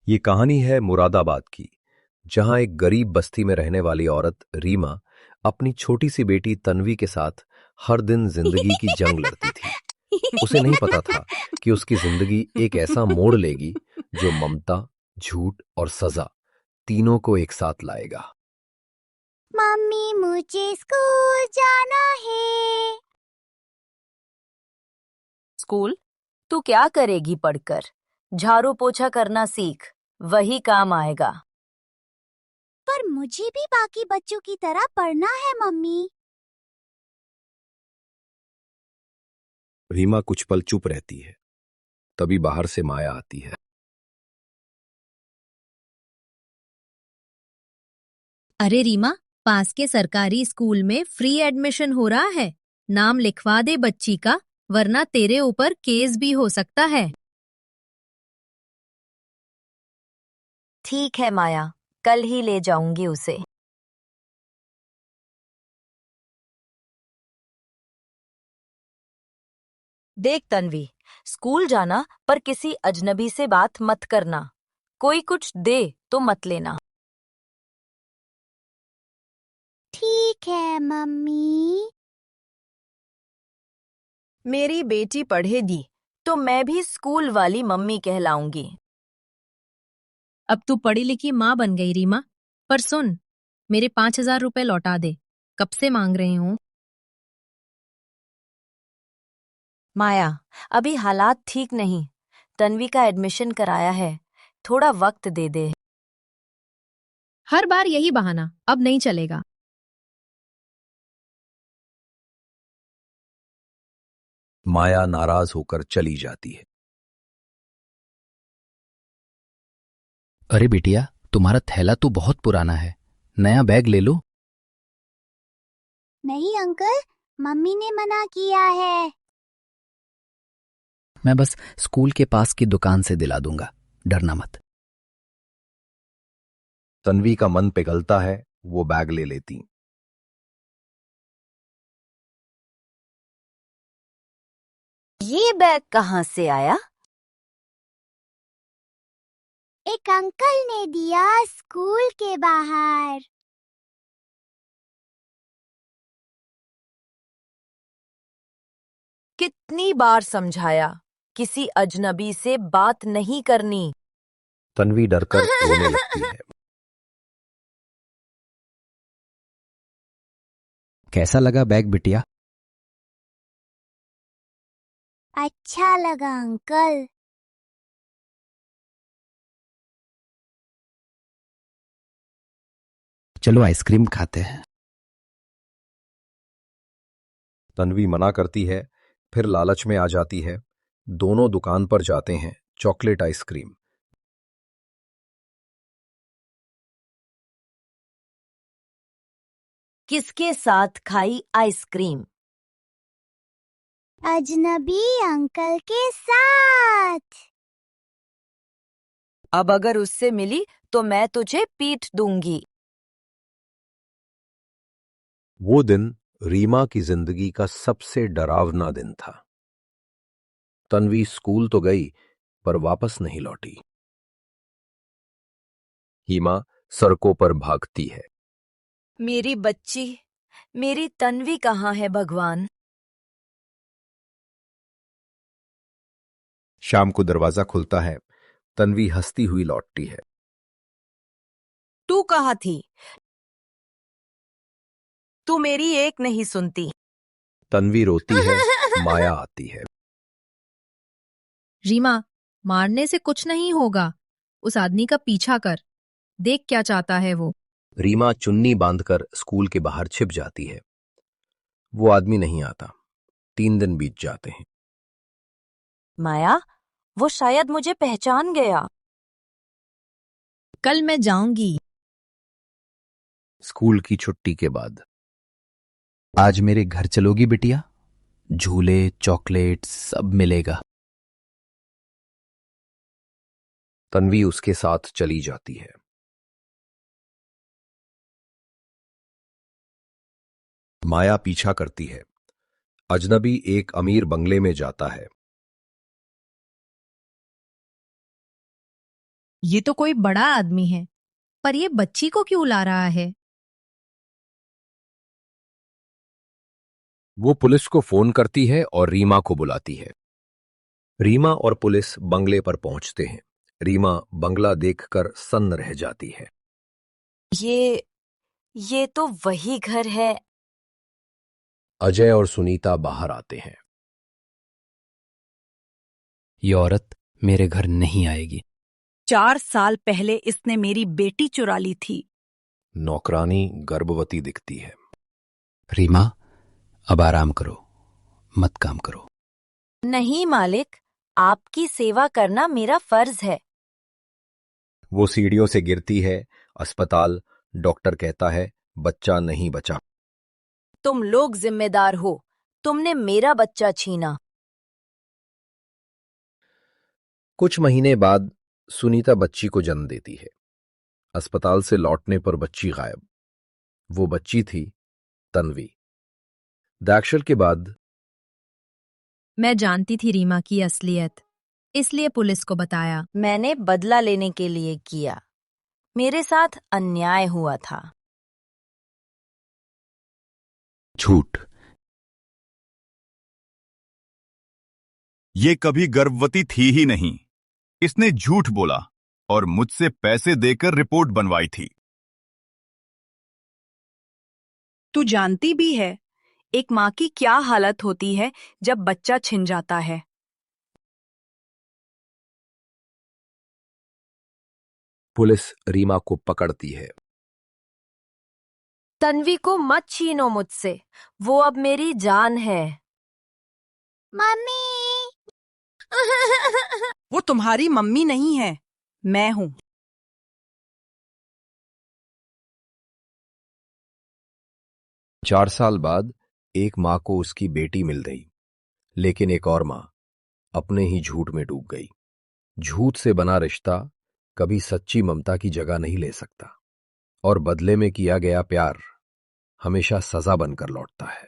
ये कहानी है मुरादाबाद की, जहां एक गरीब बस्ती में रहने वाली औरत रीमा अपनी छोटी सी बेटी तन्वी के साथ हर दिन जिंदगी की जंग लड़ती थी। उसे नहीं पता था कि उसकी जिंदगी एक ऐसा मोड़ लेगी जो ममता, झूठ और सजा तीनों को एक साथ लाएगा। मम्मी मुझे स्कूल जाना है। स्कूल? तू क्या करेगी पढ़कर? झाड़ू पोछा करना सीख, वही काम आएगा। पर मुझे भी बाकी बच्चों की तरह पढ़ना है मम्मी। रीमा कुछ पल चुप रहती है, तभी बाहर से माया आती है। अरे रीमा, पास के सरकारी स्कूल में फ्री एडमिशन हो रहा है। नाम लिखवा दे बच्ची का, वरना तेरे ऊपर केस भी हो सकता है। ठीक है माया, कल ही ले जाऊंगी उसे। देख तन्वी, स्कूल जाना पर किसी अजनबी से बात मत करना। कोई कुछ दे तो मत लेना। ठीक है मम्मी। मेरी बेटी पढ़ेगी तो मैं भी स्कूल वाली मम्मी कहलाऊंगी। अब तू पढ़ी लिखी माँ बन गई रीमा। पर सुन, मेरे 5,000 रुपए लौटा दे। कब से मांग रही हूँ। माया, अभी हालात ठीक नहीं। तन्वी का एडमिशन कराया है, थोड़ा वक्त दे दे। हर बार यही बहाना, अब नहीं चलेगा। माया नाराज होकर चली जाती है। अरे बिटिया, तुम्हारा थैला तो बहुत पुराना है, नया बैग ले लो। नहीं अंकल, मम्मी ने मना किया है। मैं बस स्कूल के पास की दुकान से दिला दूंगा, डरना मत। तन्वी का मन पिघलता है, वो बैग ले लेती। ये बैग कहाँ से आया? एक अंकल ने दिया स्कूल के बाहर। कितनी बार समझाया, किसी अजनबी से बात नहीं करनी। तन्वी डरकर रोने लगती है। कैसा लगा बैग बिटिया? अच्छा लगा अंकल। चलो आइसक्रीम खाते हैं। तन्वी मना करती है, फिर लालच में आ जाती है। दोनों दुकान पर जाते हैं चॉकलेट आइसक्रीम। किसके साथ खाई आइसक्रीम? अजनबी अंकल के साथ। अब अगर उससे मिली तो मैं तुझे पीट दूंगी। वो दिन रीमा की जिंदगी का सबसे डरावना दिन था। तन्वी स्कूल तो गई, पर वापस नहीं लौटी। हीमा सड़कों पर भागती है। मेरी बच्ची, मेरी तन्वी कहाँ है भगवान? शाम को दरवाजा खुलता है। तन्वी हंसती हुई लौटती है। तू कहाँ थी? तू मेरी एक नहीं सुनती। तन्वी रोती है। माया आती है। रीमा, मारने से कुछ नहीं होगा। उस आदमी का पीछा कर, देख क्या चाहता है वो। रीमा चुन्नी बांधकर स्कूल के बाहर छिप जाती है। वो आदमी नहीं आता। 3 दिन बीत जाते हैं। माया, वो शायद मुझे पहचान गया। कल मैं जाऊंगी। स्कूल की छुट्टी के बाद आज मेरे घर चलोगी बिटिया? झूले, चॉकलेट सब मिलेगा। तन्वी उसके साथ चली जाती है। माया पीछा करती है। अजनबी एक अमीर बंगले में जाता है। ये तो कोई बड़ा आदमी है, पर ये बच्ची को क्यों ला रहा है? वो पुलिस को फोन करती है और रीमा को बुलाती है। रीमा और पुलिस बंगले पर पहुंचते हैं। रीमा बंगला देखकर सन्न रह जाती है। ये तो वही घर है। अजय और सुनीता बाहर आते हैं। ये औरत मेरे घर नहीं आएगी। 4 साल पहले इसने मेरी बेटी चुरा ली थी। नौकरानी गर्भवती दिखती है। रीमा, अब आराम करो, मत काम करो। नहीं मालिक, आपकी सेवा करना मेरा फर्ज है। वो सीढ़ियों से गिरती है। अस्पताल। डॉक्टर कहता है बच्चा नहीं बचा। तुम लोग जिम्मेदार हो, तुमने मेरा बच्चा छीना। कुछ महीने बाद सुनीता बच्ची को जन्म देती है। अस्पताल से लौटने पर बच्ची गायब। वो बच्ची थी तन्वी। दाक्षर के बाद मैं जानती थी रीमा की असलियत, इसलिए पुलिस को बताया। मैंने बदला लेने के लिए किया। मेरे साथ अन्याय हुआ था। झूठ। ये कभी गर्भवती थी ही नहीं। इसने झूठ बोला और मुझसे पैसे देकर रिपोर्ट बनवाई थी। तू जानती भी है एक माँ की क्या हालत होती है जब बच्चा छिन जाता है। पुलिस रीमा को पकड़ती है। तन्वी को मत छीनो मुझसे, वो अब मेरी जान है। मम्मी। वो तुम्हारी मम्मी नहीं है, मैं हूं। 4 साल बाद एक मां को उसकी बेटी मिल गई, लेकिन एक और मां अपने ही झूठ में डूब गई। झूठ से बना रिश्ता कभी सच्ची ममता की जगह नहीं ले सकता, और बदले में किया गया प्यार हमेशा सजा बनकर लौटता है।